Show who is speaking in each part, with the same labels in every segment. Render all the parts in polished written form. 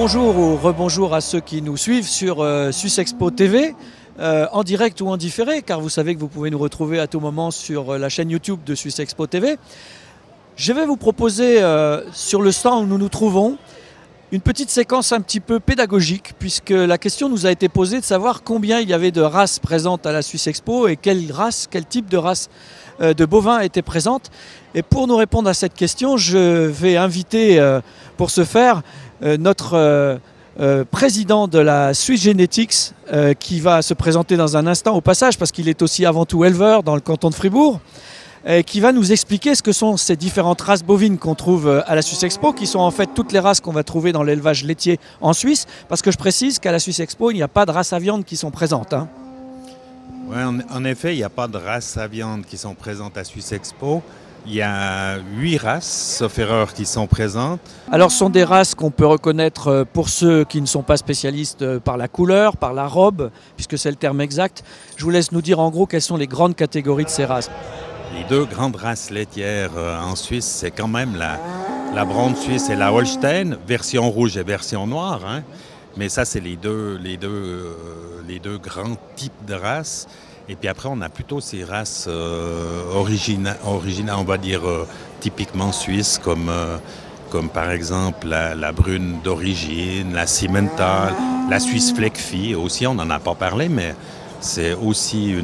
Speaker 1: Bonjour ou rebonjour à ceux qui nous suivent sur Suisse-Expo TV, en direct ou en différé, car vous savez que vous pouvez nous retrouver à tout moment sur la chaîne YouTube de Suisse-Expo TV. Je vais vous proposer sur le stand où nous nous trouvons une petite séquence un petit peu pédagogique, puisque la question nous a été posée de savoir combien il y avait de races présentes à la Suisse-Expo et quelle type de race de bovins étaient présentes. Et pour nous répondre à cette question, je vais inviter pour ce faire notre président de la Swiss Genetics qui va se présenter dans un instant au passage, parce qu'il est aussi avant tout éleveur dans le canton de Fribourg, qui va nous expliquer ce que sont ces différentes races bovines qu'on trouve à la Suisse Expo, qui sont en fait toutes les races qu'on va trouver dans l'élevage laitier en Suisse, parce que je précise qu'à la Suisse Expo, il n'y a pas de races à viande qui sont présentes.
Speaker 2: Oui, en effet, il n'y a pas de races à viande qui sont présentes à Suisse Expo. Il y a 8 races, sauf erreur, qui sont présentes.
Speaker 1: Alors ce sont des races qu'on peut reconnaître pour ceux qui ne sont pas spécialistes par la couleur, par la robe, puisque c'est le terme exact. Je vous laisse nous dire en gros quelles sont les grandes catégories de ces races.
Speaker 2: Les deux grandes races laitières en Suisse, c'est quand même la Braune suisse et la Holstein, version rouge et version noire. Hein. Mais ça, c'est les deux grands types de races. Et puis après, on a plutôt ces races originales, on va dire typiquement suisses, comme par exemple la brune d'origine, la Simmental, la Suisse Fleckvieh aussi, on n'en a pas parlé, mais c'est aussi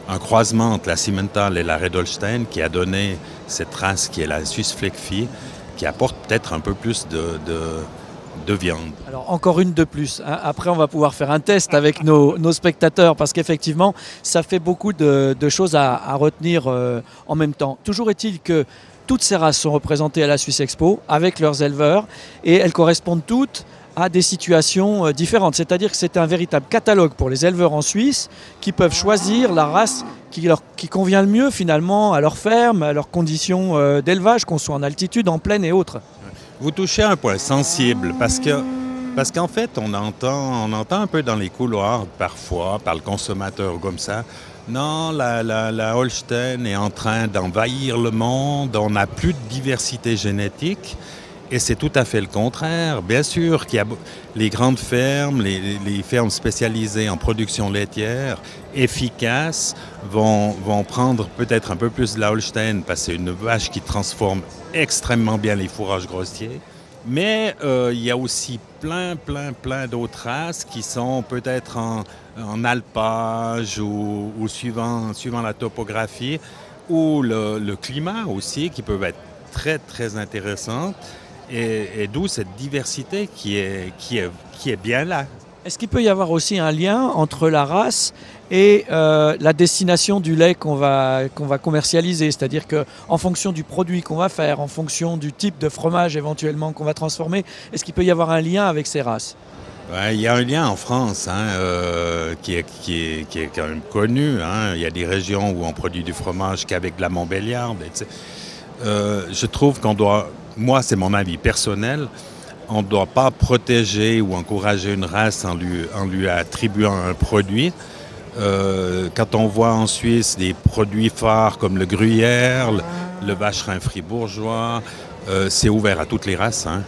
Speaker 2: un croisement entre la Simmental et la Red Holstein qui a donné cette race qui est la Suisse Fleckvieh, qui apporte peut-être un peu plus de viande.
Speaker 1: Alors encore une de plus, hein. Après on va pouvoir faire un test avec nos spectateurs, parce qu'effectivement ça fait beaucoup de choses à retenir en même temps. Toujours est-il que toutes ces races sont représentées à la Suisse Expo avec leurs éleveurs, et elles correspondent toutes à des situations différentes. C'est-à-dire que c'est un véritable catalogue pour les éleveurs en Suisse qui peuvent choisir la race qui convient le mieux finalement à leur ferme, à leurs conditions d'élevage, qu'on soit en altitude, en plaine et autres.
Speaker 2: Vous touchez un point sensible parce qu'en fait, on entend un peu dans les couloirs parfois par le consommateur comme ça. Non, la Holstein est en train d'envahir le monde, on n'a plus de diversité génétique. Et c'est tout à fait le contraire. Bien sûr qu'il y a les grandes fermes, les fermes spécialisées en production laitière, efficaces, vont prendre peut-être un peu plus de la Holstein parce que c'est une vache qui transforme extrêmement bien les fourrages grossiers. Mais il y a aussi plein d'autres races qui sont peut-être en alpage ou suivant la topographie ou le climat aussi, qui peuvent être très intéressantes. Et d'où cette diversité qui est bien là.
Speaker 1: Est-ce qu'il peut y avoir aussi un lien entre la race et la destination du lait qu'on va commercialiser? C'est-à-dire qu'en fonction du produit qu'on va faire, en fonction du type de fromage éventuellement qu'on va transformer, est-ce qu'il peut y avoir un lien avec ces races?
Speaker 2: Ouais, il y a un lien en France qui est quand même connu. Hein. Il y a des régions où on produit du fromage qu'avec de la Montbéliarde. Je trouve qu'on doit... Moi, c'est mon avis personnel, on ne doit pas protéger ou encourager une race en lui attribuant un produit. Quand on voit en Suisse des produits phares comme le gruyère, le vacherin fribourgeois, c'est ouvert à toutes les races. Hein.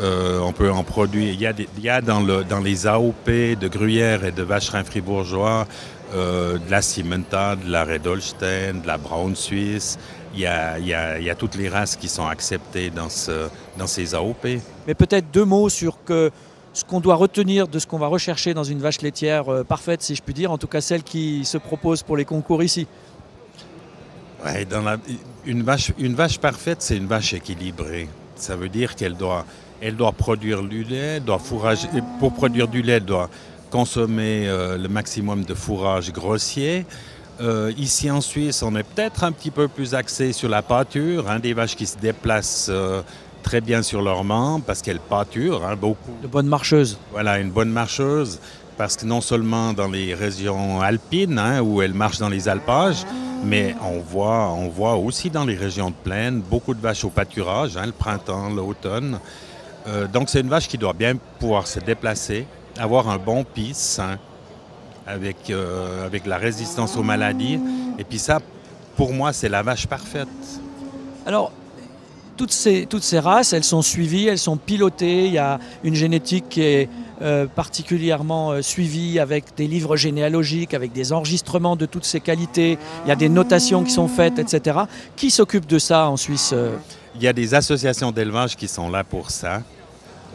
Speaker 2: On peut en produire. Il y a dans les AOP de gruyère et de vacherin fribourgeois de la Simmental, de la Red Holstein, de la Braune suisse. Il y a toutes les races qui sont acceptées dans ces AOP.
Speaker 1: Mais peut-être deux mots sur ce qu'on doit retenir de ce qu'on va rechercher dans une vache laitière parfaite, si je puis dire, en tout cas celle qui se propose pour les concours ici.
Speaker 2: Ouais, une vache parfaite, c'est une vache équilibrée. Ça veut dire qu'elle doit produire du lait, doit fourrager. Pour produire du lait, elle doit consommer le maximum de fourrage grossier. Ici en Suisse, on est peut-être un petit peu plus axé sur la pâture, hein, des vaches qui se déplacent très bien sur leurs membres parce qu'elles pâturent beaucoup.
Speaker 1: De bonnes marcheuses.
Speaker 2: Voilà, une bonne marcheuse, parce que non seulement dans les régions alpines, où elles marchent dans les alpages, mais on voit aussi dans les régions de plaine beaucoup de vaches au pâturage, le printemps, l'automne. Donc c'est une vache qui doit bien pouvoir se déplacer, avoir un bon pis, avec la résistance aux maladies. Et puis ça, pour moi, c'est la vache parfaite.
Speaker 1: Alors, toutes ces races, elles sont suivies, elles sont pilotées. Il y a une génétique qui est particulièrement suivie avec des livres généalogiques, avec des enregistrements de toutes ces qualités. Il y a des notations qui sont faites, etc. Qui s'occupe de ça en Suisse?
Speaker 2: Il y a des associations d'élevage qui sont là pour ça.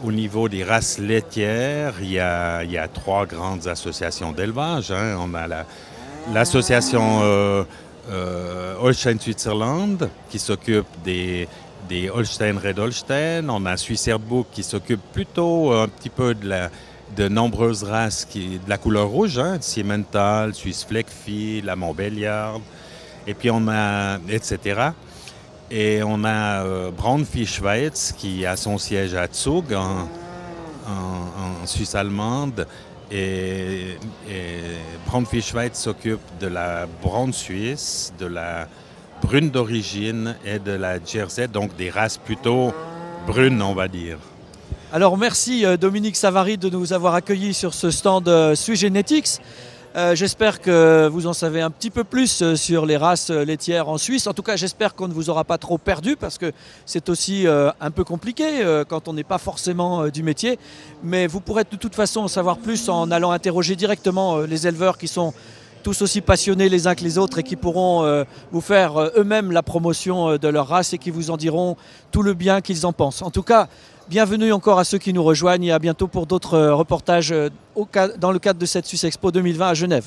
Speaker 2: Au niveau des races laitières, il y a 3 grandes associations d'élevage. Hein. On a l'association Holstein Switzerland qui s'occupe des Holstein Red Holstein. On a Suisse-Herbouc qui s'occupe plutôt un petit peu de nombreuses races de la couleur rouge, hein, Simmental, Suisse Fleckvieh, la Montbéliard, et puis on a, etc. Et on a Braunvieh Schweiz qui a son siège à Zug en Suisse allemande. Et Braunvieh Schweiz s'occupe de la Braun suisse, de la brune d'origine et de la Jersey, donc des races plutôt brunes, on va dire.
Speaker 1: Alors merci Dominique Savary de nous avoir accueillis sur ce stand Sui Genetics. J'espère que vous en savez un petit peu plus sur les races laitières en Suisse. En tout cas, j'espère qu'on ne vous aura pas trop perdu parce que c'est aussi un peu compliqué quand on n'est pas forcément du métier. Mais vous pourrez de toute façon en savoir plus en allant interroger directement les éleveurs qui sont tous aussi passionnés les uns que les autres et qui pourront vous faire eux-mêmes la promotion de leur race et qui vous en diront tout le bien qu'ils en pensent. En tout cas, bienvenue encore à ceux qui nous rejoignent et à bientôt pour d'autres reportages dans le cadre de cette Suisse Expo 2020 à Genève.